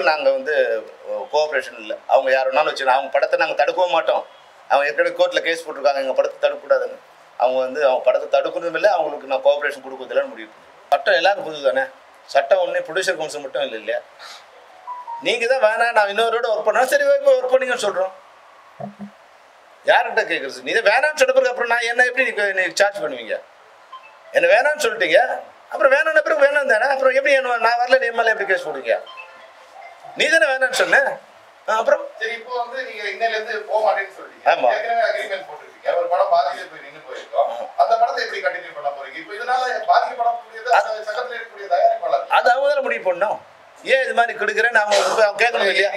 வரைக்கும் நாங்கள் வந்து கோஆப்ரேஷன் இல்லை. அவங்க யார் வேணாலும் வச்சுக்கணும். அவங்க படத்தை நாங்கள் தடுக்கவும் மாட்டோம். அவங்க ஏற்கனவே கோர்ட்டில் கேஸ் போட்டிருக்காங்க எங்கள் படத்தை தடுக்கக்கூடாதுன்னு. அவங்க வந்து அவங்க படத்தை தடுக்கிறதும் இல்லை, அவங்களுக்கு நான் கோஆப்ரேஷன் கொடுக்குறதுலன்னு முடிவு பண்ணேன். சட்டம் எல்லாரும் புது தானே, சட்டம் ஒன்று ப்ரொடியூசர் கவுன்சில் மட்டும் இல்லை இல்லையா. நீங்கள் தான் வேணாம் நான் இன்னொருவோட ஒர்க் பண்ணேன், சரி போய் ஒர்க் பண்ணிங்கன்னு சொல்கிறோம். யார்கிட்ட கேட்குறது? நீ தான் வேணான்னு சொல்ல பிறகு அப்புறம் நான் என்ன எப்படி நீ சார்ஜ் பண்ணுவீங்க? என்ன வேணான்னு சொல்லிட்டீங்க, அப்புறம் வேணான்னு பிறகு வேணாம் தானே, அப்புறம் எப்படி என்ன நான் வரல நீ மேலே எப்படி கேஸ் போடுவீங்க? நீ தானே வேணான்னு சொன்னேன். அப்புறம் சரி, இப்போ வந்து நீங்க இன்னையிலேருந்து போக மாட்டேன்னு சொல்லிட்டீங்க. ஆமா, ஏற்கனவே அக்ரிமெண்ட் போட்டுருக்கீங்க. ஒரு படம் பாதியிலே போய் நின்று போயிருக்கோம். அந்த படத்தை எப்படி கண்டினியூ பண்ண போறீங்க? இப்போ இதனால பாதிக்கப்படக்கூடியது சங்கத்தில் இருக்கக்கூடிய தயாரிப்பாளர். அது அவங்க தானே முடிவு பண்ணணும். ஏன் இது மாதிரி கொடுக்குறேன்னு அவங்க கேட்கணும் இல்லையா?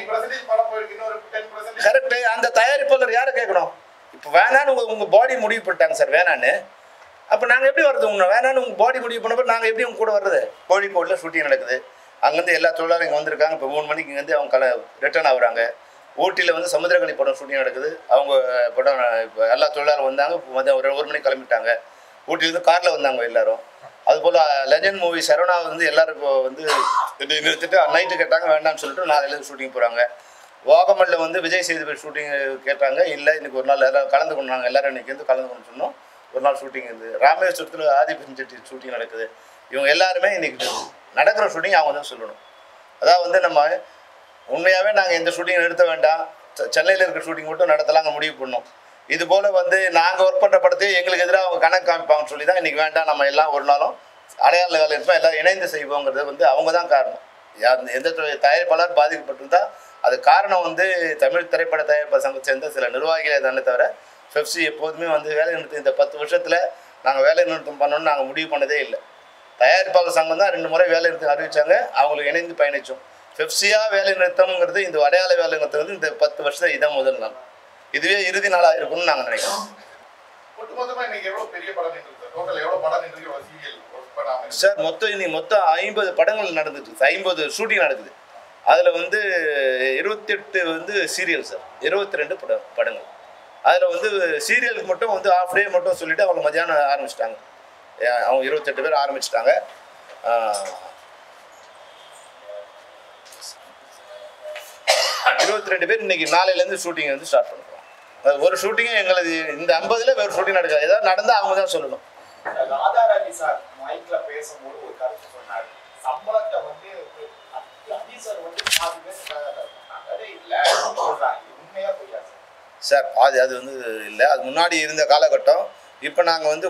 படம் போயிருக்கு, இன்னொரு 10% கரெக்டு. அந்த தயாரிப்பாளர் யாரை கேட்கணும்? இப்போ வேணான்னு உங்கள் பாடி முடிவு பண்ணிட்டாங்க சார் வேணான்னு. அப்போ நாங்கள் எப்படி வர்றது? உங்களை வேணான்னு உங்கள் பாடி முடிவு பண்ணப்போ நாங்கள் எப்படி உங்க கூட வர்றது? கோழிக்கோடில் ஷூட்டிங் நடக்குது, அங்கேருந்து எல்லா தொழிலாளரும் இங்கே வந்திருக்காங்க. இப்போ 3 மணிக்கு இங்கேருந்து அவங்க ரிட்டர்ன் ஆகுறாங்க. ஊட்டியில் வந்து சமுத்திரக்கனி படம் ஷூட்டிங் நடக்குது, அவங்க படம் இப்போ எல்லா தொழிலாளரும் வந்தாங்க. மதியம் ஒரு மணிக்கு கிளம்பிட்டாங்க. ஊட்டிலேருந்து காரில் வந்தாங்க எல்லாரும். அதுபோல் லெஜண்ட் மூவி சரவணா வந்து எல்லோரும் இப்போ வந்து நிறுத்திட்டு நைட்டு கேட்டாங்க, வேண்டாம்னு சொல்லிட்டு நாளையிலேருந்து ஷூட்டிங் போகிறாங்க. வாகமல்லில் வந்து விஜய் சேதுபதி ஷூட்டிங் கேட்டாங்க, இல்லை இன்றைக்கி ஒரு நாள் எல்லோரும் கலந்து கொண்டாங்க. எல்லோரும் இன்றைக்கி வந்து கலந்து கொண்டு சொன்னோம். ஒரு நாள் ஷூட்டிங் இருக்குது. ராமேஸ்வரத்தில் ஆதிபஞ்செட்டி ஷூட்டிங் நடக்குது. இவங்க எல்லாருமே இன்றைக்கி நடக்கிற ஷூட்டிங் அவங்க தான் சொல்லணும். அதாவது வந்து நம்ம உண்மையாகவே நாங்கள் எந்த ஷூட்டிங் நிறுத்த வேண்டாம், சென்னையில் இருக்கிற ஷூட்டிங் மட்டும் நடத்தலாங்க முடிவு பண்ணோம். இது போல் வந்து நாங்கள் ஒர்க் பண்ணுற படத்தையும் எங்களுக்கு எதிராக அவங்க கணக்கு காமிப்பாங்கன்னு சொல்லி தான் இன்றைக்கி வேண்டாம், நம்ம எல்லாம் ஒரு நாளும் அடையாள வேலை இருப்போம், எல்லாம் இணைந்து செய்வோங்கிறது வந்து அவங்க தான் காரணம். எந்த தயாரிப்பாளர் பாதிக்கப்பட்டிருந்தால் அது காரணம் வந்து தமிழ் திரைப்பட தயாரிப்பாளர் சங்கத்தை சேர்ந்த சில நிர்வாகிகளே தானே தவிர பெப்சி எப்போதுமே வந்து வேலை நிறுத்தம் இந்த 10 வருஷத்தில் நாங்கள் வேலை நிறுத்தம் பண்ணணும்னு நாங்கள் முடிவு பண்ணதே இல்லை. தயாரிப்பாளர் சங்கம் தான் 2 முறை வேலை நிறுத்தம் அறிவித்தாங்க, அவங்களுக்கு இணைந்து பயணித்தோம். பெப்சியாக வேலை நிறுத்தம்ங்கிறது இந்த அடையாள வேலை நிறுத்தம் வந்து இந்த 10 வருஷத்தில் இதான் முதல் நாள், இதுவே இறுதி நாளாக இருக்கும்னு நாங்கள் நினைக்கிறோம். சார் மொத்தம் 50 படங்கள் நடந்துட்டு, 50 ஷூட்டிங் நடக்குது. அதில் வந்து 28 வந்து சீரியல் சார், 22 படங்கள். அதில் வந்து சீரியலுக்கு மட்டும் வந்து ஆஃப் டே மட்டும் சொல்லிவிட்டு அவங்க மதியானம் ஆரம்பிச்சிட்டாங்க. அவங்க 28 பேர் ஆரம்பிச்சிட்டாங்க. 22 பேர் இன்றைக்கி நாளையிலேருந்து ஷூட்டிங் வந்து ஸ்டார்ட் பண்ணுறோம். ஒரு ஷூட்டிங்கும் எங்களது இந்த 50ல் வேறு ஷூட்டிங் நடக்காது. ஏதாவது நடந்தால் அவங்க தான் சொல்லணும். ராதாராணி சார் மைக்கில் பேசும்போது ஒரு கருத்து சொன்னார், சம்பளத்தை வந்து சார் வந்து சார் அது வந்து இல்லை, அது முன்னாடி இருந்த காலகட்டம். இப்போ நாங்கள் வந்து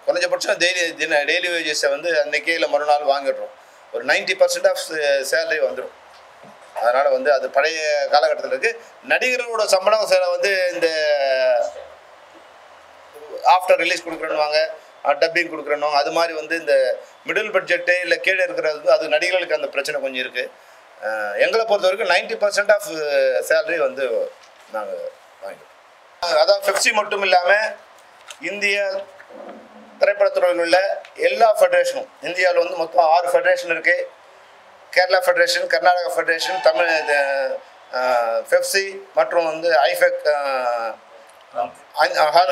குறைஞ்சபட்சம் டெய்லி வேஜஸை வந்து அன்றைக்கே இல்லை மறுநாள் வாங்கிடுறோம். ஒரு 90% ஆஃப் சேலரி வந்துடும். அதனால் வந்து அது பழைய காலகட்டத்தில் இருக்குது. நடிகர்களோட சம்பளம் வந்து இந்த ஆஃப்டர் ரிலீஸ் கொடுக்குறேன்னுவாங்க, டப்பிங் கொடுக்குறணும். அது மாதிரி வந்து இந்த மிடில் பட்ஜெட்டு இல்லை கீழே இருக்கிறது அது நடிகர்களுக்கு அந்த பிரச்சனை கொஞ்சம் இருக்குது. எங்களை பொறுத்த வரைக்கும் 90% ஆஃப் சேலரி வந்து நாங்கள் வாங்கிடுவோம். அதாவது பெப்சி மட்டும் இல்லாமல் இந்திய திரைப்படத்துறையில் உள்ள எல்லா ஃபெடரேஷனும், இந்தியாவில் வந்து மொத்தம் 6 ஃபெடரேஷன் இருக்குது. கேரளா ஃபெடரேஷன், கர்நாடகா ஃபெடரேஷன், தமிழ் பெப்சி மற்றும் வந்து ஐஃபெக்,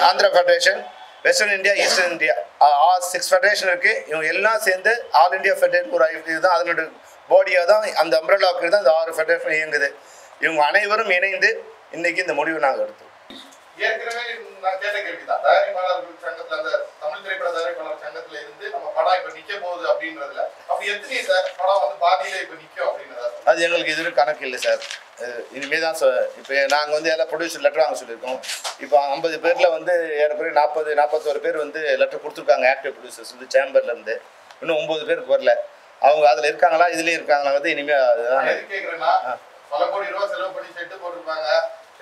Andhra federation, western India, eastern India, 6 federation இருக்குது. இவங்க எல்லாம் சேர்ந்து ஆல் இண்டியா ஃபெடரேஷன் ஒரு இதுதான், அதனோட பாடியாக தான் அந்த அம்ப்ரெல்லாவுக்கு தான் இந்த 6 ஃபெடரேஷன் இயங்குது. இவங்க அனைவரும் இணைந்து இன்றைக்கி இந்த முடிவு நாங்கள் எடுத்தோம். ஏற்கனவே நான் கேட்ட கேள்விதான், தயாரிப்பாளர்கள் சங்கத்தில், அந்த தமிழ் திரைப்பட தயாரிப்பாளர் சங்கத்தில் இருந்து நம்ம படம் இப்போ நிற்க போகுது அப்படின்றதுல அப்படி எத்தனை சார் படம் வந்து பாதியில் இப்போ நிற்கும் அப்படின்றத அது எங்களுக்கு இதுவரை கணக்கு இல்லை சார். இனிமேல் தான் இப்போ நாங்கள் வந்து எல்லாம் ப்ரொடியூசர் லெட்டர் வாங்க சொல்லியிருக்கோம். இப்போ 50 பேரில் வந்து ஏறக்குறைய 41 பேர் வந்து லெட்டர் கொடுத்துருக்காங்க. ஆக்டிவ் ப்ரொடியூசர்ஸ் வந்து சேம்பர்லேருந்து இன்னும் 9 பேருக்கு வரல. அவங்க அதில் இருக்காங்களா இதுலேயும் இருக்காங்களா வந்து இனிமேல் அதுதான் கேட்குறேன்னா, பல கோடி ரூபா செலவு பண்ணி செட்டு போட்டிருப்பாங்க,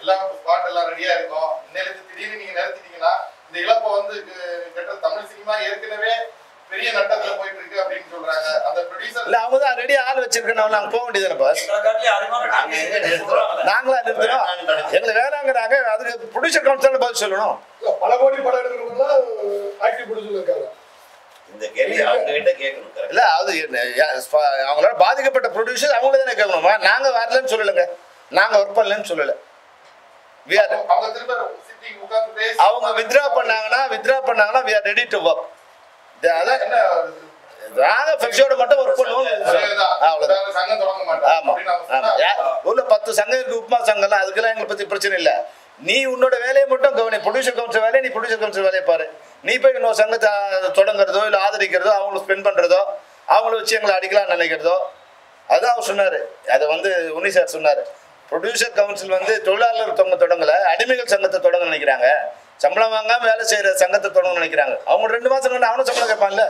எல்லாம் ஸ்பாட் எல்லாம் ரெடியா இருக்கும். இன்னைக்கு திடீர்னு நீங்க நிறுத்திட்டீங்கன்னா இந்த இழப்பை வந்து கெட்ட தமிழ் சினிமா ஏற்கனவே பெரிய நட்டத்துல போயிட்டு இருக்கு அப்படின்னு சொல்றாங்க. அந்த ப்ரொடியூசர் இல்ல, அவங்க தான் ரெடியா ஆள் வச்சிருக்கோம். நாங்கள் போக வேண்டியதானே பாஸ்? நாங்களா நிறுத்துறோம், எங்களை வேணாங்கிறாங்க. அதுக்கு ப்ரொடியூசர் கவுன்சில் பதில் சொல்லணும். பல கோடி படம் எடுக்கிறவங்க ஆக்டிவ் ப்ரொடியூசர் இருக்காங்க. இந்த கேள்வி அவங்க கிட்ட கேட்கணும். இல்ல, அது அவங்களால பாதிக்கப்பட்ட ப்ரொடியூசர் அவங்கள தானே கேட்கணுமா? நாங்க வரலன்னு சொல்லலைங்க, நாங்க ஒர்க் பண்ணலன்னு சொல்லல. அவங்க வித்ரா பண்ணாங்கன்னா we are ready to work. நாங்க பெப்சியோட மட்டும் ஒர்க் பண்ணுவோம். அவ்வளவுதான். ஆமா. உள்ள 10 சங்கம் இருக்கு, உப்புமா சங்கம்லாம், அதுக்கெல்லாம் எங்களை பத்தி பிரச்சனை இல்லை. நீ உன்னோட வேலையை மட்டும் கவனி. ப்ரொடியூசர் கவுன்சில் வேலையை நீ ப்ரொடியூசர் கவுன்சில் வேலையை பாரு. நீ போய் இன்னொரு சங்கத்தை தொடங்குறதோ இல்லை ஆதரிக்கிறதோ அவங்களுக்கு ஸ்பெண்ட் பண்ணுறதோ அவங்கள வச்சு எங்களை அடிக்கலாம்னு நினைக்கிறதோ அதான் அவர் சொன்னார். அதை வந்து உன்னி சார் சொன்னார். ப்ரொடியூசர் கவுன்சில் வந்து தொழிலாளர் தொடங்கலை, அடிமைகள் சங்கத்தை தொடங்க நினைக்கிறாங்க. சம்பளம் வாங்காமல் வேலை செய்கிற சங்கத்தை தொடங்க நினைக்கிறாங்க. அவங்க 2 மாதம் கண்டு அவனும் சம்பளம் கேட்பான்ல.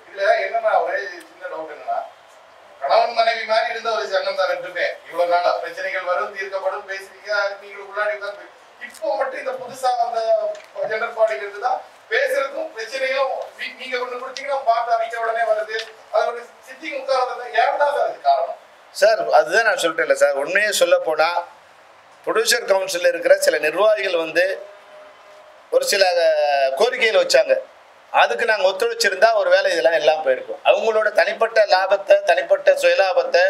இதுல என்னன்னா ஒரே சின்ன டவுட் என்னன்னா, கணவன் மனைவி மாதிரி இருந்த ஒரு சங்கம் தான் ரெண்டுமே. இவ்வளவு நாளா பிரச்சனைகள் வரும், தீர்க்கப்படும், பேசுறீங்க, நீங்களும் உள்ளாடி உட்கார்ந்து. இப்போ மட்டும் இந்த புதுசா அந்த ஜெண்டர் பாடியில இருந்துதான் பேசுறதும் பிரச்சனையும் நீங்க கொண்டு கொடுத்தீங்கன்னா பார்த்து அறிக்க உடனே வருது. அது ஒரு சிட்டிங் உட்கார்றது ஏன்டா சார் அது காரணம்? சார் அதுதான் நான் சொல்லிட்டேன் இல்லை சார். உண்மையே சொல்ல போனால் ப்ரொடியூசர் கவுன்சிலில் இருக்கிற சில நிர்வாகிகள் வந்து ஒரு சில கோரிக்கைகள் வச்சாங்க. அதுக்கு நாங்கள் ஒத்துழைச்சிருந்தா ஒரு வேலை இதெல்லாம் எல்லாம் போயிருக்கும். அவங்களோட தனிப்பட்ட லாபத்தை, தனிப்பட்ட சுயலாபத்தை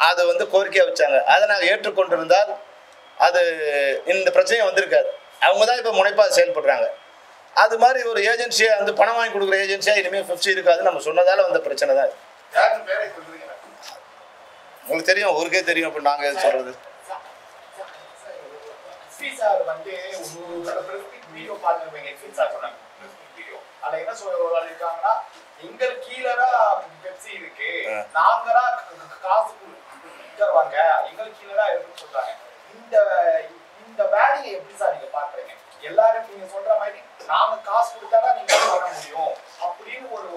அது வந்து கோரிக்கையாக வச்சாங்க. அதை நாங்கள் ஏற்றுக்கொண்டிருந்தால் அது இந்த பிரச்சனையும் வந்திருக்காது. அவங்க தான் இப்போ முனைப்பாக செயல்படுறாங்க. அது மாதிரி ஒரு ஏஜென்சியாக வந்து பணம் வாங்கி கொடுக்குற ஏஜென்சியாக இனிமேல் 50 இருக்காது. நம்ம சொன்னதால வந்த பிரச்சனை தான். யாருன்னு பேரை சொல்றீங்க? உங்களுக்கு தெரியும், ஊருக்கே தெரியும். அப்போ நாங்கள் சொல்கிறது சார் வந்து வீடியோ பார்த்துருப்பீங்க. சார் சொன்னாங்க அதுல என்ன சொல்லிருக்காங்கன்னா, எங்களுக்கு கீழடா பெப்சி இருக்கு, நாங்கடா காசு கொடுத்துருவாங்க, எங்களுக்கு கீழடா இருக்குன்னு சொல்றாங்க. இந்த வேலையை எப்படி சார் நீங்க பாக்குறீங்க? எல்லாரும் நீங்க சொல்ற மாதிரி நாங்க காசு கொடுத்தாதான் நீங்க பண்ண முடியும் அப்படின்னு ஒரு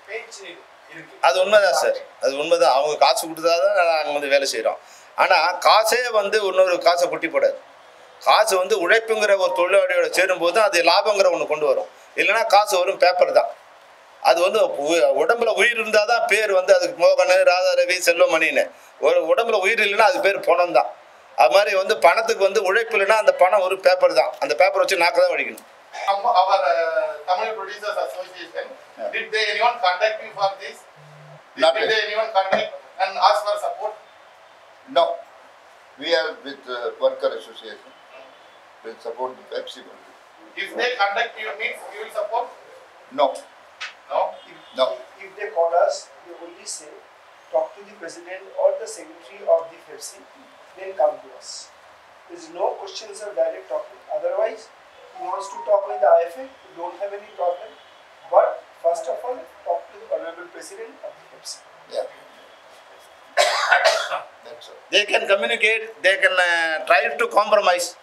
பேச்சு இருக்கு. அது உண்மைதான் சார், அது உண்மைதான். அவங்க காசு கொடுத்தாதான் நாங்கள் வந்து வேலை செய்கிறோம். ஆனால் காசே வந்து இன்னொரு காசை குட்டி போடாது. காசு வந்து உழைப்புங்கிற ஒரு தொழிலாளியோட சேரும்போது தான் அது லாபங்கிற ஒன்று கொண்டு வரும். இல்லைன்னா காசு வரும் பேப்பர் தான். அது வந்து உடம்புல உயிர் இருந்தால் தான் பேர் வந்து அதுக்கு மோகன், ராதாரவி, செல்வமணின்னு. ஒரு உடம்புல உயிர் இல்லைன்னா அது பேர் பணம் தான். அது மாதிரி வந்து பணத்துக்கு வந்து உழைப்பு இல்லைன்னா அந்த பணம் ஒரு பேப்பர் தான். அந்த பேப்பர் வச்சு நாக்கு தான் வடிக்கணும். Our Tamil Producers Association, did they anyone contact you for this? Did they anyone contact and ask for support? No, we are with worker association. Will support the Pepsi. If they contact you, means you will support? No, No. no. If they call us, we only say, talk to the president or the secretary of the Pepsi, then come to us. There is no questions of direct talking. Otherwise, he wants to talk with the IFA, we don't have any problem. But first of all, talk to the honorable president of the Pepsi. Yeah. That's all. They can communicate, they can try to compromise.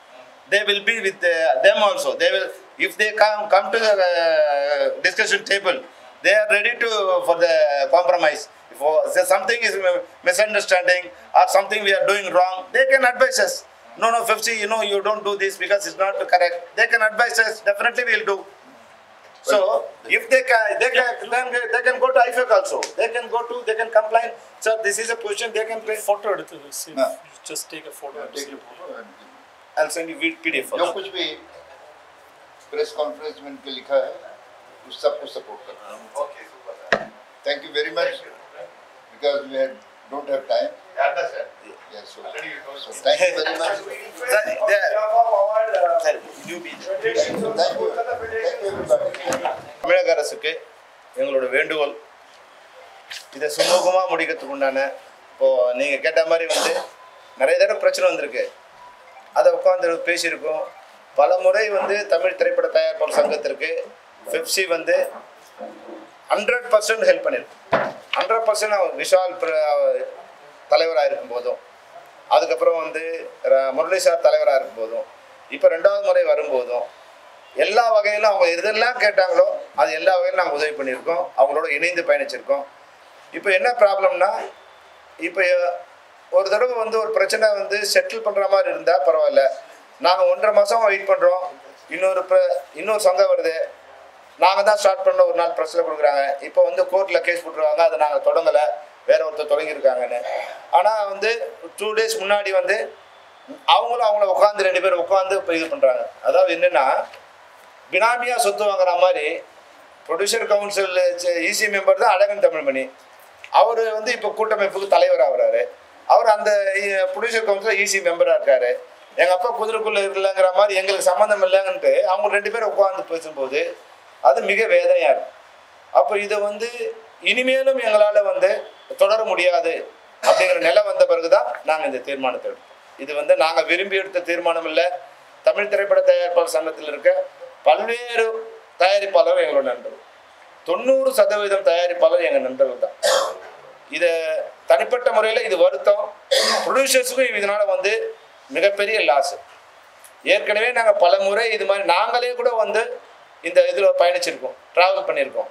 They will be with them also. They will, if they come to the discussion table, they are ready to for the compromise. If something is misunderstanding or something we are doing wrong, they can advise us. No, Pepsi, you don't do this because it's not correct. They can advise us. Definitely we will do. So if they can go to IFAC also. They can complain. Sir, this is a position. They can play photo எடுத்து हाँ. just take a photo and Take see. a photo and give. I'll send you PDF. जो कुछ भी press conference में इनके लिखा है उस सबको सपोर्ट करता हूँ. Okay, super sir. Thank you very much because we don't have time. Yeah, that's it. Yes, so, Already you told so me. thank you very much. Sir, On behalf of our Sir, you be there. federations of Thank you. Kolkata Thank you Federation. everybody. தமிழக அரசுக்கு எங்களோட வேண்டுகோள், இதை சுமூகமாக முடிக்கிறதுக்கு உண்டான இப்போது நீங்கள் கேட்ட மாதிரி வந்து நிறைய தடவை பிரச்சனை வந்திருக்கு. அதை உட்காந்து பேசியிருக்கோம். பல முறை வந்து தமிழ் திரைப்பட தயாரிப்பாளர் சங்கத்திற்கு பெப்சி வந்து 100% ஹெல்ப் பண்ணியிருக்கோம். 100% அவர் விஷால் தலைவராக இருக்கும் போதும், அதுக்கப்புறம் வந்து முரளி சார் தலைவராக இருக்கும் போதும், இப்போ 2வது முறை வரும்போதும் எல்லா வகையிலும் அவங்க எதெல்லாம் கேட்டாங்களோ அது எல்லா வகையிலும் நாங்கள் உதவி பண்ணியிருக்கோம். அவங்களோட இணைந்து பயணிச்சிருக்கோம். இப்போ என்ன ப்ராப்ளம்னா, இப்போ ஒரு தடவை வந்து ஒரு பிரச்சனை வந்து செட்டில் பண்ணுற மாதிரி இருந்தால் பரவாயில்ல. நாங்கள் 1.5 மாதம் வெயிட் பண்ணுறோம். இன்னொரு சங்கம் வருது, நாங்கள் தான் ஸ்டார்ட் பண்ண ஒரு நாள் ப்ரெஸ்ஸில் கொடுக்குறாங்க. இப்போ வந்து கோர்ட்டில் கேஸ் போட்டுருவாங்க, அதை நாங்கள் தொடங்கலை, வேற ஒருத்தர் தொடங்கியிருக்காங்கன்னு. ஆனால் வந்து 2 days முன்னாடி வந்து அவங்களும் அவங்கள உட்காந்து 2 பேர் உட்காந்து இப்போ இது பண்ணுறாங்க. அதாவது என்னென்னா, பினாமியாக சொத்து வாங்குற மாதிரி ப்ரொடியூசர் கவுன்சில் ஈசி மெம்பர் தான் அழகன் தமிழ்மணி. அவர் வந்து இப்போ கூட்டமைப்புக்கு தலைவர் ஆகிறாரு. அவர் அந்த ப்ரொடியூசர் கவுன்சில் ஈசி மெம்பராக இருக்கார். எங்கள் அப்பா குதிரைக்குள்ளே இல்லைங்கிற மாதிரி எங்களுக்கு சம்மந்தம் இல்லைங்கன்ட்டு அவங்க 2 பேரும் உட்காந்து பேசும்போது அது மிக வேதனையாக இருக்கும். அப்போ இதை வந்து இனிமேலும் எங்களால் வந்து தொடர முடியாது அப்படிங்கிற நிலை வந்த பிறகு தான் நாங்கள் இந்த தீர்மானத்தை எடுத்தோம். இது வந்து நாங்கள் விரும்பி எடுத்த தீர்மானம் இல்லை. தமிழ் திரைப்பட தயாரிப்பாளர் சங்கத்தில் இருக்க பல்வேறு தயாரிப்பாளர்கள் எங்களோட நண்பர்கள், 90% தயாரிப்பாளர் எங்கள் நண்பர்கள் தான். இதை தனிப்பட்ட முறையில் இது வருத்தம். ப்ரொடியூசர்ஸுக்கும் இதனால் வந்து மிகப்பெரிய லாஸ். ஏற்கனவே நாங்கள் பல முறை இது மாதிரி நாங்களே கூட வந்து இந்த இதில் பயணிச்சிருக்கோம், ட்ராவல் பண்ணியிருக்கோம்.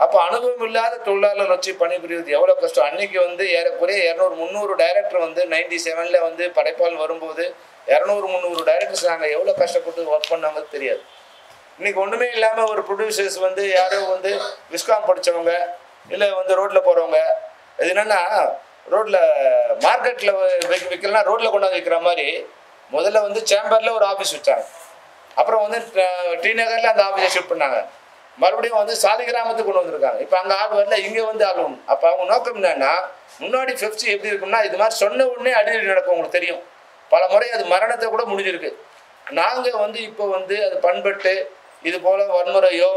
அப்போ அனுபவம் இல்லாத தொழிலாளர் வச்சு பணிபுரிவது எவ்வளோ கஷ்டம். அன்றைக்கி வந்து ஏறக்குறைய 200-300 டைரக்டர் வந்து 97 வந்து படைப்பால் வரும்போது 200-300 டைரக்டர்ஸ் நாங்கள் எவ்வளோ கஷ்டப்பட்டு ஒர்க் பண்ணாங்க தெரியாது. இன்றைக்கி ஒன்றுமே இல்லாமல் ஒரு ப்ரொடியூசர்ஸ் வந்து யாரோ வந்து விஸ்காம் படித்தவங்க இல்லை வந்து ரோட்டில் போகிறவங்க, இது என்னென்னா ரோட்டில் மார்க்கெட்டில் வைக்கலாம், ரோட்டில் கொண்டாந்து வைக்கிற மாதிரி முதல்ல வந்து சேம்பரில் ஒரு ஆஃபீஸ் வச்சாங்க. அப்புறம் வந்து டி நகரில் அந்த ஆஃபீஸை ஷிஃப்ட் பண்ணாங்க. மறுபடியும் வந்து சாலிகிராமத்துக்கு கொண்டு வந்திருக்காங்க. இப்போ அங்கே ஆள் வரல, இங்கே வந்து ஆள் ஒன்று. அப்போ அவங்க நோக்கம் என்னன்னா, முன்னாடி பெப்சி எப்படி இருக்கும்னா இது மாதிரி சொன்ன உடனே அடிக்கடி நடக்கும். உங்களுக்கு தெரியும், பல முறை அது மரணத்தை கூட முடிஞ்சிருக்கு. நாங்கள் வந்து இப்போ வந்து அது பண்பட்டு இது போல் வன்முறையோ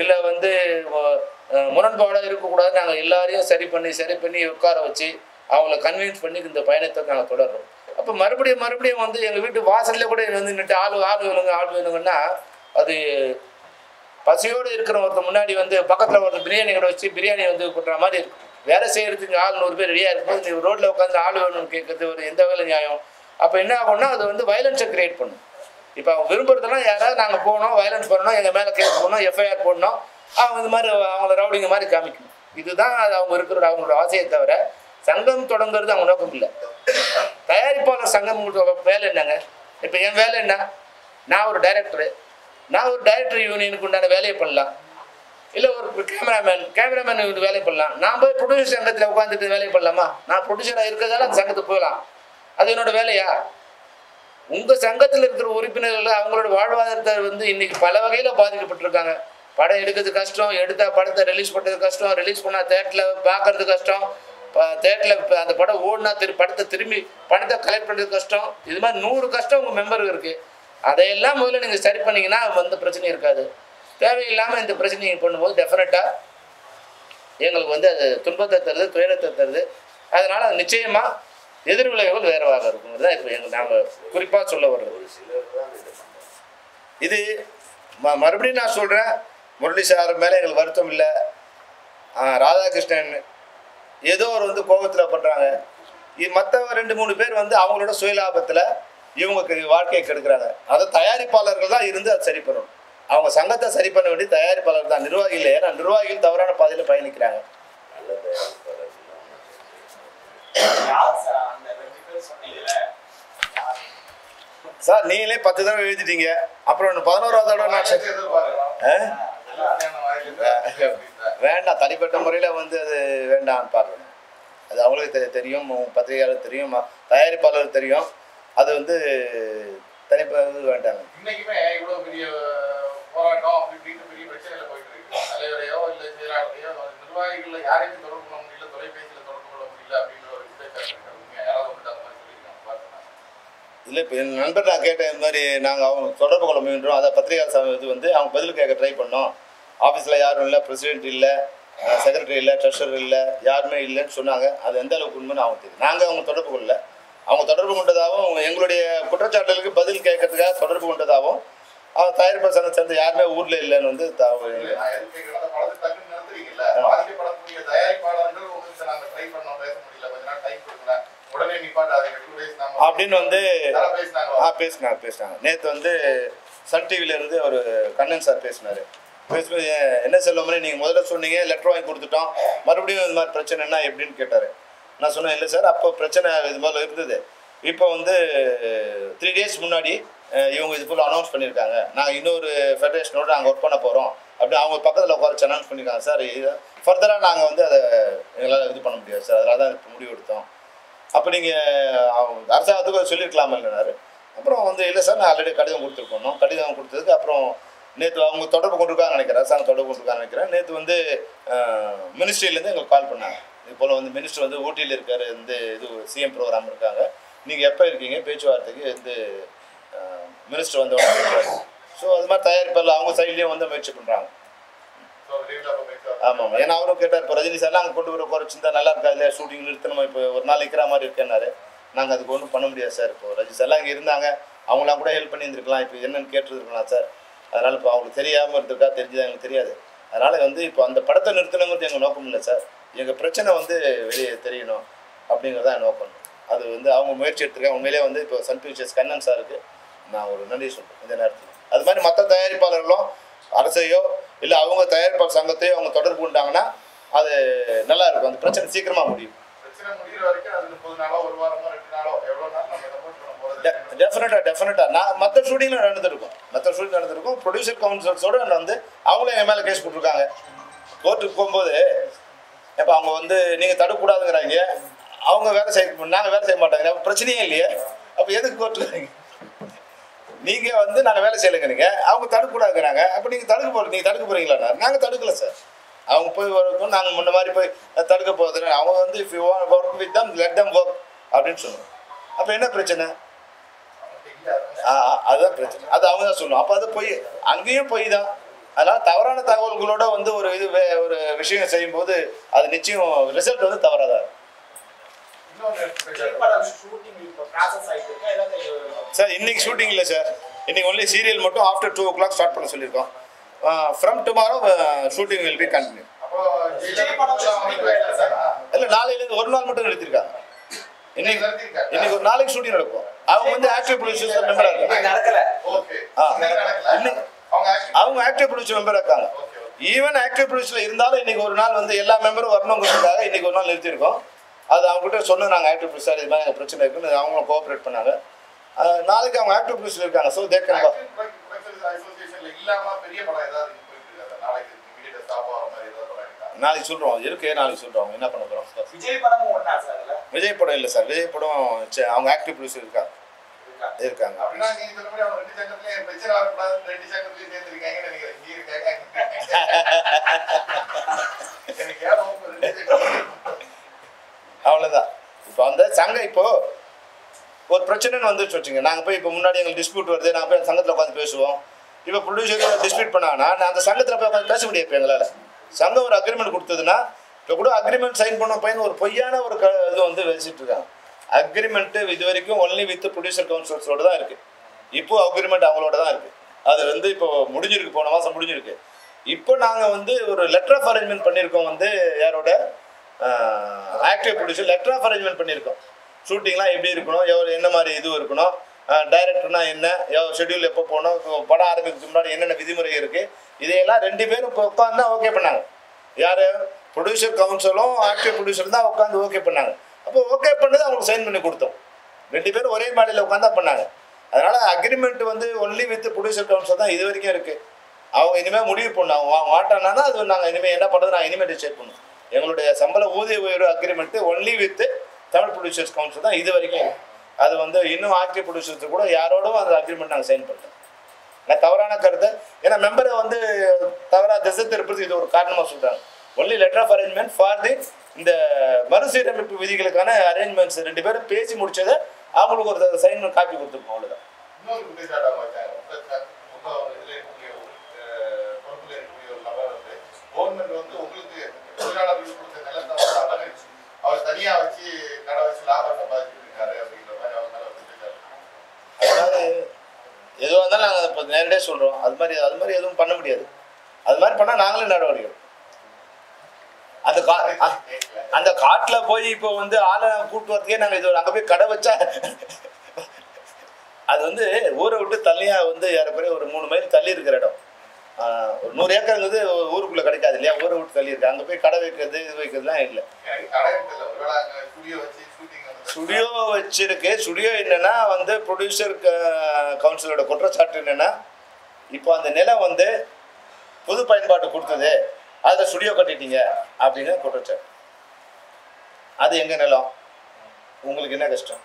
இல்லை வந்து முரண்பாடாக இருக்கக்கூடாது. நாங்கள் எல்லாரையும் சரி பண்ணி உட்கார வச்சு அவங்கள கன்வின்ஸ் பண்ணி இந்த பயணத்தை நாங்கள் தொடர்றோம். அப்போ மறுபடியும் வந்து எங்கள் வீட்டு வாசலில் கூட வந்து நின்று ஆள் வேணுங்கன்னா அது பசியோடு இருக்கிற ஒருத்தர் முன்னாடி வந்து பக்கத்தில் ஒருத்தர் பிரியாணி கடை வச்சு பிரியாணி வந்து கொடுக்குற மாதிரி இருக்கும். வேலை செய்கிறதுக்கு ஆள் 100 பேர் ரெடியாக இருக்கும்போது நீ ரோட்டில் உட்காந்து ஆள் வேணும்னு கேட்குறது ஒரு எந்த வேலை நியாயம்? அப்போ என்ன ஆகும்னா அது வந்து வயலன்ஸை கிரியேட் பண்ணும். இப்போ அவங்க விரும்புறதெல்லாம் யாராவது நாங்கள் போகணும், வயலன்ஸ் பண்ணணும், எங்கள் மேலே கேஸ் போடணும், எஃப்ஐஆர் போடணும், அவங்க இந்த மாதிரி அவங்கள ரவுடிங்க மாதிரி காமிக்கணும். இதுதான் அது அவங்க இருக்கிற அவங்களோட ஆசையை தவிர சங்கம் தொடங்குறது அவங்க நோக்கம் இல்லை. தயாரிப்பாளர் சங்கம் வேலை என்னங்க? இப்போ என் வேலை என்ன? நான் ஒரு டைரக்டர் யூனியனுக்கு உண்டான வேலையை பண்ணலாம், இல்லை ஒரு கேமராமேன் வேலையை பண்ணலாம். நான் போய் ப்ரொடியூசர் சங்கத்தில் உட்காந்துட்டு வேலையை பண்ணலாமா? நான் ப்ரொடியூசராக இருக்கிறதால அந்த சங்கத்துக்கு போகலாம், அது என்னோட வேலையா? உங்கள் சங்கத்தில் இருக்கிற உறுப்பினர்கள் அவங்களோட வாழ்வாதாரத்தை வந்து இன்னைக்கு பல வகையில் பாதிக்கப்பட்டிருக்காங்க. படம் எடுக்கிறது கஷ்டம், எடுத்தால் படத்தை ரிலீஸ் பண்ணுறது கஷ்டம், ரிலீஸ் பண்ணால் தேட்டரில் பார்க்கறது கஷ்டம், தேட்டரில் அந்த படம் ஓடினா படத்தை கலெக்ட் பண்ணுறது கஷ்டம். இது மாதிரி 100 கஷ்டம் உங்கள் மெம்பருக்கு இருக்குது. அதையெல்லாம் முதல்ல நீங்கள் சரி பண்ணிங்கன்னா வந்து பிரச்சனை இருக்காது. தேவையில்லாமல் இந்த பிரச்சனை நீங்கள் பண்ணும்போது டெஃபினட்டாக எங்களுக்கு வந்து அது துன்பத்தை தருது, துயரத்தை தருது. அதனால் அது நிச்சயமாக எதிர்விளைவுகள் வேறவாக இருக்குங்கிறது தான் இப்போ நாங்கள் குறிப்பாக சொல்ல வர்றது. இது மறுபடியும் நான் சொல்கிறேன், முரளி சார் மேலே எங்களுக்கு வருத்தம் இல்லை. ராதாகிருஷ்ணன் ஏதோ ஒரு வந்து கோபத்தில் பண்ணுறாங்க. இது மற்ற 2-3 பேர் வந்து அவங்களோட சுயலாபத்தில் இவங்களுக்கு வாழ்க்கையை கெடுக்கிறாங்க. அதை தயாரிப்பாளர்கள் தான் இருந்து அதை சரி பண்ணணும். அவங்க சங்கத்தை சரி பண்ண வேண்டிய தயாரிப்பாளர் தான், நிர்வாகிகள் இல்லை. ஏன்னா நிர்வாகிகள் தவறான பாதையில் பயணிக்கிறாங்க. சார் நீங்களே 10 தடவை எழுதிட்டீங்க, அப்புறம் 11ஆவது தடவை வேண்டாம். தனிப்பட்ட முறையில் வந்து அது வேண்டாம்னு பார்க்கணும். அது அவங்களுக்கு தெரியும், பத்திரிகையாளர் தெரியும், தயாரிப்பாளர் தெரியும். அது வந்து தனிப்பட்ட வேண்டாங்க. இன்னைக்குமே இவ்வளவு பெரிய போராட்டம் அப்படி பெரிய பிரச்சனையில போயிட்டு இருக்கு. தலைவரையோ இல்லை செயலாளரையோ நிர்வாகிகள் யாரையுமே தொடர்பு பண்ண முடியல, தொலைபேசியில் தொடர்பு கொள்ள முடியல அப்படின்ற ஒரு குற்றச்சாட்டு யாராவது அந்த மாதிரி சொல்லியிருக்காங்க. இல்லை, இப்போ என் நண்பர் நான் கேட்டேன், இந்த மாதிரி நாங்கள் அவங்க தொடர்பு கொள்ள முயன்றோம். அதை பத்திரிகையாளர் இது வந்து அவங்க பதில் கேட்க ட்ரை பண்ணோம். ஆஃபீஸில் யாரும் இல்லை, பிரசிடென்ட் இல்லை, செக்ரட்டரி இல்லை, ட்ரெஷரர் இல்லை, யாருமே இல்லைன்னு சொன்னாங்க. அது எந்த அளவுக்கு உண்மைன்னு அவங்க தெரியும். நாங்கள் அவங்க தொடர்பு கொள்ளல, அவங்க தொடர்பு கொண்டதாகவும் எங்களுடைய குற்றச்சாட்டுகளுக்கு பதில் கேட்கறதுக்காக தொடர்பு கொண்டதாகவும் அவங்க தயாரிப்பாளர் சங்கம் சேர்ந்து யாருமே ஊரில் இல்லைன்னு வந்து அப்படின்னு வந்து பேசினாங்க. நேற்று வந்து சன் டிவில இருந்து ஒரு கண்ணன் சார் பேசினாரு. பேசும்போது என்ன செல்வமணி, நீங்கள் முதல்ல சொன்னீங்க லெட்டர் வாங்கி கொடுத்துட்டோம், மறுபடியும் இது மாதிரி பிரச்சனைன்னா எப்படின்னு கேட்டார். நான் சொன்னேன், இல்லை சார் அப்போ பிரச்சனை இது மாதிரி இருந்தது. இப்போ வந்து 3 days முன்னாடி இவங்க இது போல் அனௌன்ஸ் பண்ணியிருக்காங்க, நாங்கள் இன்னொரு ஃபெடரேஷனோடு நாங்கள் ஒர்க் பண்ண போகிறோம் அப்படி அவங்க பக்கத்தில் உட்கார அனௌன்ஸ் பண்ணியிருக்காங்க சார். இது ஃபர்தராக நாங்கள் வந்து அதை எங்களால் இது பண்ண முடியாது சார், அதனால தான் இப்போ முடிவு எடுத்தோம். அப்போ நீங்கள் அரசாங்கத்துக்கு சொல்லியிருக்கலாமா இல்லைனாரு. அப்புறம் வந்து இல்லை சார் நான் ஆல்ரெடி கடிதம் கொடுத்துருக்கோம். கடிதம் கொடுத்ததுக்கு அப்புறம் நேற்று அவங்க தொடர்பு கொண்டிருக்காங்க நினைக்கிறேன், அரசாங்கம் தொடர்பு கொண்டிருக்காங்க நினைக்கிறேன். நேற்று வந்து மினிஸ்ட்ரியிலேருந்து எங்களுக்கு கால் பண்ணாங்க. இது போல் வந்து மினிஸ்டர் வந்து ஊட்டியில் இருக்கார், இந்த இது சிஎம் ப்ரோக்ராம் இருக்காங்க, நீங்கள் எப்போ இருக்கீங்க பேச்சுவார்த்தைக்கு வந்து மினிஸ்டர் வந்தவங்க. ஸோ அது மாதிரி தயாரிப்பாளர் அவங்க சைட்லேயும் வந்து முயற்சி பண்ணுறாங்க. ஆமாம், ஏன்னா அவரும் கேட்டார், இப்போ ரஜினி சார்லாம் அங்கே கொண்டு வர குறைச்சிருந்தா நல்லா இருக்கா இல்லையா, ஷூட்டிங் நிறுத்தணுமா, இப்போ ஒரு நாள் நிற்கிற மாதிரி இருக்கேன்னாரு. நாங்கள் அதுக்கு ஒன்றும் பண்ண முடியாது சார். இப்போ ரஜினி சார்லாம் இங்கே இருந்தாங்க, அவங்களாம் கூட ஹெல்ப் பண்ணியிருந்துருக்கலாம், இப்போ என்னென்னு கேட்டுருக்கலாம் சார். அதனால் இப்போ அவங்களுக்கு தெரியாமல் இருந்திருக்கா, தெரிஞ்சுதான் எங்களுக்கு தெரியாது. அதனால் வந்து இப்போ அந்த படத்தை நிறுத்தணுங்கிறது எங்கள் நோக்கம் இல்லை சார். எங்கள் பிரச்சனை வந்து வெளியே தெரியணும் அப்படிங்கிறதான் என் நோக்கம். அது வந்து அவங்க முயற்சி எடுத்துருக்கேன். உண்மையிலே வந்து இப்போ சன் பிக்சர்ஸ் கண்ணன் சாருக்கு நான் ஒரு நன்றி சொல்கிறேன் இந்த நேரத்தில். அது மாதிரி மற்ற தயாரிப்பாளர்களும் அரசையோ இல்லை அவங்க தயாரிப்பாளர் சங்கத்தையோ அவங்க தொடர்பு கொண்டாங்கன்னா அது நல்லா இருக்கும். அந்த பிரச்சனை சீக்கிரமாக முடியும். பிரச்சனை முடிகிற வரைக்கும் அது 30 நாளோ 1 வாரமோ 2 நாளோ எவ்வளோ நாள் நம்ம சப்போர்ட் பண்ண போகிறது. டெஃபினட்டாக நான் மற்ற ஷூட்டிங்கில் நடந்திருக்கும். ப்ரொடியூசர் கவுன்சில்ஸோடு வந்து அவங்களே என் மேலே கேஸ் போட்டிருக்காங்க. கோர்ட்டுக்கு போகும்போது இப்போ அவங்க வந்து நீங்கள் தடுக்கக்கூடாதுங்கிறாங்க, அவங்க வேலை செய்ய நாங்கள் வேலை செய்ய மாட்டாங்க. அப்போ பிரச்சனையே இல்லையே, அப்போ எதுக்கு கோர்ட்டுக்கு நீங்கள் வந்து நாங்கள் வேலை செய்யலைங்க, நீங்கள் அவங்க தடுக்கக்கூடாதுங்கிறாங்க. அப்போ நீங்கள் தடுக்க போகிறீங்களா? நாங்கள் தடுக்கலை சார். அவங்க போய் வரக்கும் நாங்கள் முன்ன மாதிரி போய் தடுக்க போகிறது. அவங்க வந்து if you want work with them let them work அப்படின்னு சொல்லுவோம். அப்போ என்ன பிரச்சனை? அதுதான் பிரச்சனை. அது அவங்க தான் சொல்லணும். அப்போ அது போய் அங்கேயும் போய் தான். அதனால் தவறான தகவல்களோட வந்து ஒரு விஷயம் செய்யும்போது அது நிச்சயம் ரிசல்ட் வந்து தவறாக தான் இருக்கும். சார் இன்னைக்கு ஷூட்டிங் இல்லை சார். இன்னைக்கு ஒன்லி சீரியல் மட்டும் ஆஃப்டர் 2 o'clock ஸ்டார்ட் பண்ண சொல்லியிருக்கோம். From tomorrow shooting will be continue. இல்லை, நாளையிலேருந்து ஒரு நாள் மட்டும் நிறுத்திருக்காங்க. இன்னைக்கு ஒரு நாளைக்கு ஷூட்டிங் நடக்கும். அவங்க வந்து ஆக்டிவ் ப்ரொடியூசர் மெம்பராக இருக்காங்க. அவங்க ஆக்டிவ் ப்ரொடியூசர் மெம்பராக இருக்காங்க. ஈவன் ஆக்டிவ் ப்ரொடியூசர் இருந்தாலும் இன்னைக்கு ஒரு நாள் வந்து எல்லா மெம்பரும் வரணுங்கிறதுக்காக இன்னைக்கு ஒரு நாள் நிறுத்திருக்கோம். அது அவங்ககிட்ட சொன்னோம், நாங்கள் ஆக்டிவ் ப்ரொடியூசர் இது மாதிரி பிரச்சனை இருக்குன்னு அவங்களும் கோஆப்ரேட் பண்ணாங்க. நாளைக்கு அவங்க ஆக்டிவ் ப்ரொடியூசர் இருக்காங்க. ஸோ தே கேன் நாளைக்கு சொல்கிறோம். நாளைக்கு சொல்கிறோம் என்ன பண்ண போகிறோம். விஜய் படம் இல்லை சார். விஜய் படம் அவங்க ஆக்டிவ் ப்ரொடியூசர் இருக்காங்க. அவ்வளோதான். இப்போ அந்த சங்கம் இப்போ ஒரு பிரச்சனைன்னு வந்துச்சு வச்சுங்க, நாங்கள் போய் இப்போ முன்னாடி எங்களுக்கு டிஸ்பியூட் வருது, நாங்கள் போய் சங்கத்தில் உட்காந்து பேசுவோம். இப்போ ப்ரொடியூசர் டிஸ்பியூட் பண்ணாங்கன்னா நான் அந்த சங்கத்தில் போய் உட்காந்து பேச முடியாது. இப்போ எங்களால் சங்கம் ஒரு அக்ரிமெண்ட் கொடுத்ததுன்னா இப்போ கூட அக்ரிமெண்ட் சைன் பண்ண பையன் ஒரு பொய்யான ஒரு இது வந்து வச்சுட்டு இருக்காங்க. அக்ரிமெண்ட்டு இது வரைக்கும் ஒன்லி வித் ப்ரொடியூசர் கவுன்சில்ஸோடு தான் இருக்குது. இப்போது அக்ரிமெண்ட் அவங்களோட தான் இருக்குது. அது வந்து இப்போ முடிஞ்சிருக்கு, போன மாதம் முடிஞ்சிருக்கு. இப்போ நாங்கள் வந்து ஒரு லெட்டர் ஆஃப் அரேஞ்ச்மெண்ட் பண்ணியிருக்கோம். வந்து யாரோட active producer letter of arrangement பண்ணியிருக்கோம். ஷூட்டிங்லாம் எப்படி இருக்கணும், என்ன மாதிரி இது இருக்கணும், டைரக்டர்னா என்ன, ஷெட்யூல் எப்போ போகணும், படம் ஆரம்பிக்கிறதுக்கு முன்னாடி என்னென்ன விதிமுறை இருக்குது, இதையெல்லாம் 2 பேரும் இப்போ உட்காந்து தான் ஓகே பண்ணாங்க. யார் ப்ரொடியூசர் கவுன்சிலும் ஆக்டிவ் ப்ரொடியூசர் தான் உட்காந்து ஓகே பண்ணாங்க. அப்போ ஓகே பண்ணது அவங்களுக்கு சைன் பண்ணி கொடுத்தோம். 2 பேரும் ஒரே மாடியில் உட்காந்து தான் பண்ணாங்க. அதனால் அக்ரிமெண்ட் வந்து ஒன்லி வித் ப்ரொடியூசர் கவுன்சில் தான் இது வரைக்கும் இருக்குது. அவங்க இனிமேல் முடிவு பண்ணோம். அவங்க மாட்டானா அது நாங்கள் இனிமேல் என்ன பண்ணுறது, நாங்கள் இனிமேல் டிசைட் பண்ணுவோம். எங்களுடைய சம்பள ஊதிய உயர்வு agreement only with Tamil producers council தான் இது வரைக்கும். அது வந்து இன்னும் ஆக்டிவ் ப்ரொடியூசர்ஸ் கூட யாரோடும் அந்த அக்ரிமெண்ட் நாங்கள் சைன் பண்ணுறோம். நான் தவறான கருத்தை, ஏன்னா மெம்பரை வந்து தவறாக திசை திருப்பது இது ஒரு காரணமாக சொல்கிறாங்க. Only letter of arrangement for the இந்த மறுசீரமைப்பு விதிகளுக்கான அரேஞ்ச்மெண்ட்ஸ் 2 பேரும் பேசி முடிச்சதை அவங்களுக்கு ஒரு சைன் காப்பி கொடுத்துருக்கோம். அவ்வளோதான். அதாவது எதுவாக இருந்தாலும் நாங்கள் இப்போ நேரடியாக சொல்கிறோம். அது மாதிரி எதுவும் பண்ண முடியாது. அது மாதிரி பண்ணால் நாங்களே நடவடிக்கை. அந்த காட்டில் போய் இப்போ வந்து ஆளை கூப்பிட்டு வரதுக்கே நாங்கள் இது அங்கே போய் கடை வச்சா அது வந்து ஊரை விட்டு தள்ளியாக வந்து ஏறக்குறைய ஒரு 3 மைல் தள்ளி இருக்கிற இடம். ஒரு 100 ஏக்கருங்கிறது ஊருக்குள்ளே கிடைக்காது இல்லையா, ஊரை விட்டு தள்ளி இருக்கு. அங்கே போய் கடை வைக்கிறது இது வைக்கிறதுலாம் இல்லை. ஸ்டுடியோ வச்சிருக்கு. ஸ்டுடியோ என்னன்னா வந்து ப்ரொடியூசர் கவுன்சிலோட குற்றச்சாட்டு என்னன்னா, இப்போ அந்த நிலம் வந்து பொது பயன்பாட்டு கொடுத்தது, அதில் ஸ்டுடியோ கட்டிட்டீங்க அப்படின்னு குற்றச்சாட்டு. அது எங்கள் நிலம், உங்களுக்கு என்ன கஷ்டம்,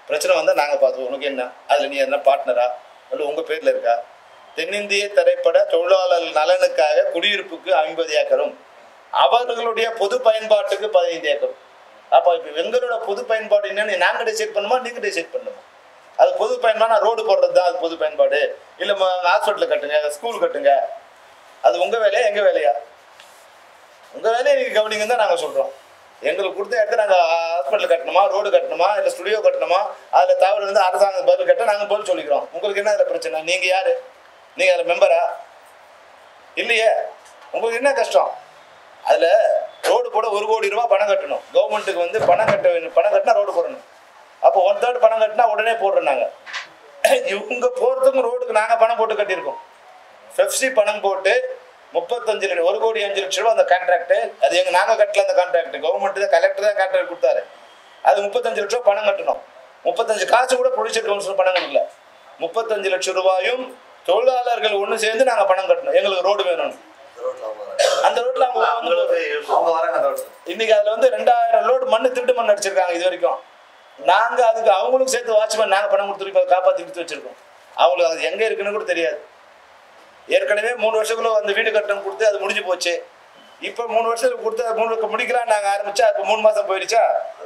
பிரச்சனை வந்தால் நாங்கள் பார்த்துவோம், உனக்கு என்ன, அதில் நீ என்ன பார்ட்னரா இல்லை உங்கள் பேரில் இருக்கா? தென்னிந்திய திரைப்பட தொழிலாளர் நலனுக்காக குடியிருப்புக்கு 50 ஏக்கரும் அவர்களுடைய பொது பயன்பாட்டுக்கு 15 ஏக்கரும். அப்போ இப்போ எங்களோட பொது பயன்பாடு என்னன்னு நாங்கள் டிசைட் பண்ணுமா, நீங்கள் டிசைட் பண்ணுமா? அது பொது பயன்பாடு ரோடு போடுறது தான் அது பொது பயன்பாடு. இல்லை ஹாஸ்பிட்டல் கட்டுங்க, ஸ்கூல் கட்டுங்க, அது உங்கள் வேலையா எங்கள் வேலையா? உங்கள் வேலையை நீங்கள் கவனிங்க தான் நாங்கள் சொல்கிறோம். எங்களுக்கு கொடுத்த இடத்த நாங்கள் ஹாஸ்பிட்டல் கட்டணுமா, ரோடு கட்டணுமா, இல்லை ஸ்டுடியோ கட்டணுமா, அதில் தவறு வந்து அரசாங்கம் பதில் கட்ட நாங்கள் பதில் சொல்லிக்கிறோம். உங்களுக்கு என்ன அதில் பிரச்சனை? நீங்கள் யார்? நீங்கள் அதில் மெம்பரா இல்லையே? உங்களுக்கு என்ன கஷ்டம்? அதில் ரோடு போட 1 கோடி ரூபா பணம் கட்டணும். கவர்மெண்ட்டுக்கு வந்து பணம் கட்டினா ரோடு போடணும். அப்போ 1/3 பணம் கட்டினா உடனே போடுறோம் நாங்கள். இவங்க போகிறதுக்கும் ரோடுக்கு நாங்கள் பணம் போட்டு கட்டியிருக்கோம். பெப்சி பணம் போட்டு 35 லட்சம் 1 கோடி 5 லட்சம் ரூபா அந்த கான்ட்ராக்ட். அது நாங்கள் கட்டல. அந்த கான்ட்ராக்ட் கவர்மெண்ட் தான், கலெக்டர் தான் கான்ட்ராக்ட் கொடுத்தாரு. அது 35 லட்சம் ரூபா பணம் கட்டணும். 35 காசு கூட ப்ரொடியூசர் கவுன்சில் பணம் கொடுக்கல. 35 லட்சம் ரூபாயும் தொழிலாளர்கள் ஒன்று சேர்ந்து நாங்கள் பணம் கட்டணும். எங்களுக்கு ரோடு வேணும்னு. அந்த ரோட்ல இன்னைக்கு அதுல வந்து 2000 லோடு மண்ணு திருட்டு மண் அடிச்சிருக்காங்க இது வரைக்கும். நாங்க அதுக்கு அவங்களுக்கும் சேர்த்து வாட்ச்மேன் நாங்க பணம் கொடுத்துருக்கோம், காப்பாற்றி எடுத்து வச்சிருக்கோம். அவங்களுக்கு அது எங்க இருக்குன்னு கூட தெரியாது. ஏற்கனவே 3 வருஷத்துக்குள்ள அந்த வீடு கட்டணம் கொடுத்து அது முடிஞ்சு போச்சு. இப்போ 3 வருஷத்துக்கு கொடுத்து 3 முடிக்கலாம் நாங்கள் ஆரம்பிச்சா இப்போ 3 மாதம் போயிடுச்சா.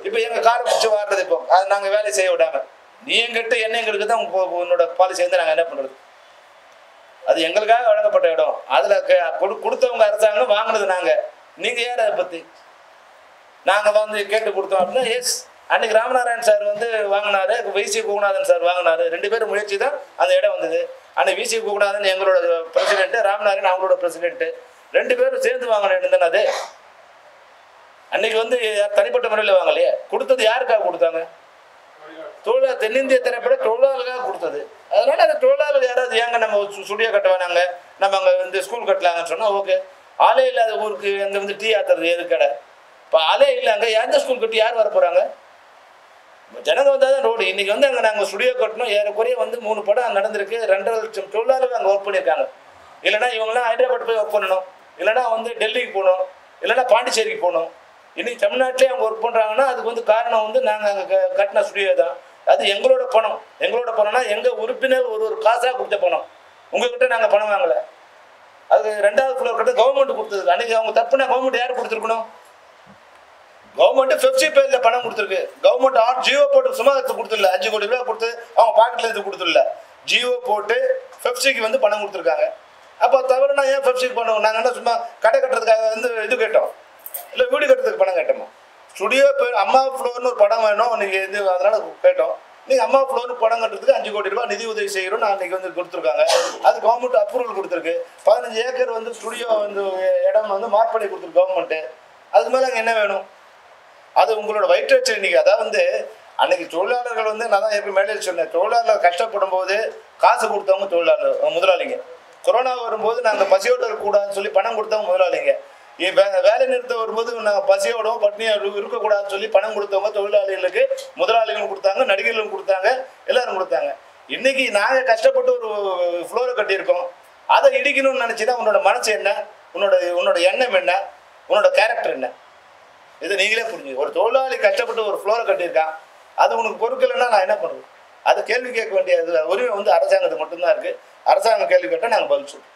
இப்போ எங்கள் காரை முடிச்சு வாடுறது. இப்போ அது நாங்கள் வேலை செய்ய விடாம நீ எங்கிட்ட என்ன எங்களுக்கு தான் உன்னோட பாலிசி வந்து நாங்கள் என்ன பண்ணுறது? அது எங்களுக்காக வழங்கப்பட்ட இடம். அதில் கொடுத்தவங்க அரசாங்கம், வாங்கினது நாங்கள். நீங்கள் யார் அதை பற்றி? நாங்கள் வந்து கேட்டு கொடுத்தோம் அப்படின்னா எஸ். அன்னைக்கு ராமநாராயண் சார் வந்து வாங்கினாரு, விசி கோகுநாதன் சார் வாங்கினாரு. 2 பேரும் முயற்சி தான் அந்த இடம் வந்தது. அன்னைக்கு விசி கோகுநாதன் எங்களோட பிரசிடென்ட்டு, ராமநாராயண் அவங்களோட பிரசிடென்ட்டு. 2 பேரும் சேர்ந்து வாங்கின இடம் தானே அது. அன்னைக்கு வந்து தனிப்பட்ட முறையில் வாங்கலையே. கொடுத்தது யாருக்காக கொடுத்தாங்க? தொழிலாளர், தென்னிந்திய திரைப்பட தொழிலாளர்களுக்காக கொடுத்தது. அதனால அந்த தொழிலாளர்கள் யாராவது ஏங்க நம்ம ஸ்டுடியோ கட்ட வேணாங்க, நம்ம அங்கே வந்து ஸ்கூல் கட்டலாங்கன்னு சொன்னால் ஓகே. ஆளே இல்லாத ஊருக்கு அங்கே வந்து டீ ஆத்துறது எது கடை? இப்போ ஆளே இல்லை, அங்கே எந்த ஸ்கூல் கட்டி யார் வர போகிறாங்க? ஜனங்க வந்தால் தான் ரோடு. இன்றைக்கி வந்து அங்கே நாங்கள் ஸ்டுடியோ கட்டணும். ஏறக்குறைய வந்து 3 படம் நடந்திருக்கு. 2.5 லட்சம் தொழிலாளர்கள் அங்கே ஒர்க் பண்ணியிருக்காங்க. இல்லைனா இவங்களாம் ஹைதராபாத் போய் ஒர்க் பண்ணணும், இல்லைனா வந்து டெல்லிக்கு போகணும், இல்லைனா பாண்டிச்சேரிக்கு போகணும். இன்றைக்கி தமிழ்நாட்டிலே அவங்க ஒர்க் பண்ணுறாங்கன்னா அதுக்கு வந்து காரணம் வந்து நாங்கள் அங்கே கட்டின ஸ்டுடியோ தான். அது எங்களோட பணம். எங்களோட பணம்னா எங்கள் உறுப்பினர் ஒரு காசாக கொடுத்த பணம். உங்கள்கிட்ட நாங்கள் பணம் வாங்கலை. அது 2வது ஃப்ளோர் கட்ட கவர்மெண்ட் கொடுத்தது. அன்றைக்கி அவங்க தப்புனா கவர்மெண்ட் யார் கொடுத்துருக்கணும்? கவர்மெண்ட் பெப்சி பேரில் பணம் கொடுத்துருக்கு. கவர்மெண்ட் ஜியோ போட்டு சும்மா கொடுத்துடல. 5 கோடி ரூபா கொடுத்து அவங்க பாக்கெட்டில் இது கொடுத்துடல. ஜியோ போட்டு பெப்சிக்கு வந்து பணம் கொடுத்துருக்காங்க. அப்போ தவிர நான் ஏன் பெப்சிக்கு பண்ணுவோம்? நாங்கள் என்ன சும்மா கடை கட்டுறதுக்காக வந்து இது கேட்டோம், இல்லை வீடு கட்டுறதுக்கு பணம் கேட்டோமா? ஸ்டுடியோ பேர் அம்மா ஃப்ளோர்னு ஒரு படம் வேணும் நீங்கள் இது, அதனால் கேட்டோம். நீங்கள் அம்மா ஃப்ளோர்னு படம் கட்டுறதுக்கு 5 கோடி ரூபா நிதி உதவி செய்கிறோம் நான் அன்றைக்கி வந்து கொடுத்துருக்காங்க. அது கவர்மெண்ட் அப்ரூவல் கொடுத்துருக்கு. 15 ஏக்கர் வந்து ஸ்டுடியோ வந்து இடம் வந்து மார்க் பண்ணி கொடுத்துருக்கு கவர்மெண்ட்டு. அதுக்கு மேலே அங்கே என்ன வேணும்? அது உங்களோட வயிற்று இன்னைக்கு. அதாவது வந்து அன்னைக்கு தொழிலாளர்கள் வந்து நான் தான் ஏற்கனவே மேலே சொன்னேன், தொழிலாளர்கள் கஷ்டப்படும் போது காசு கொடுத்தவங்க தொழிலாளர் முதலாளிங்க. கொரோனா வரும்போது நாங்கள் பசியோடு இருக்கக்கூடாதுன்னு சொல்லி பணம் கொடுத்தவங்க முதலாளிங்க. வேலை நிறுத்தம் வரும்போது நாங்கள் பசியோடும் பட்னியோடு இருக்கக்கூடாதுன்னு சொல்லி பணம் கொடுத்தவங்க தொழிலாளிகளுக்கு, முதலாளிகளும் கொடுத்தாங்க, நடிகர்களும் கொடுத்தாங்க, எல்லாரும் கொடுத்தாங்க. இன்னைக்கு நாங்கள் கஷ்டப்பட்டு ஒரு ஃப்ளோரை கட்டியிருக்கோம். அதை இடிக்கணும்னு நினச்சின்னா உன்னோட மனசு என்ன, உன்னோட எண்ணம் என்ன, உன்னோட கேரக்டர் என்ன? இதை நீங்களே புரிஞ்சு. ஒரு தொழிலாளி கஷ்டப்பட்டு ஒரு ஃப்ளோரை கட்டியிருக்கான், அது உனக்கு பொறுக்கலைன்னா நான் என்ன பண்ணுவேன்? அதை கேள்வி கேட்க வேண்டிய உரிமை வந்து அரசாங்கத்துக்கு மட்டும்தான் இருக்குது. அரசாங்கம் கேள்வி கேட்டால் நாங்கள் பதில் சொல்லுவோம்.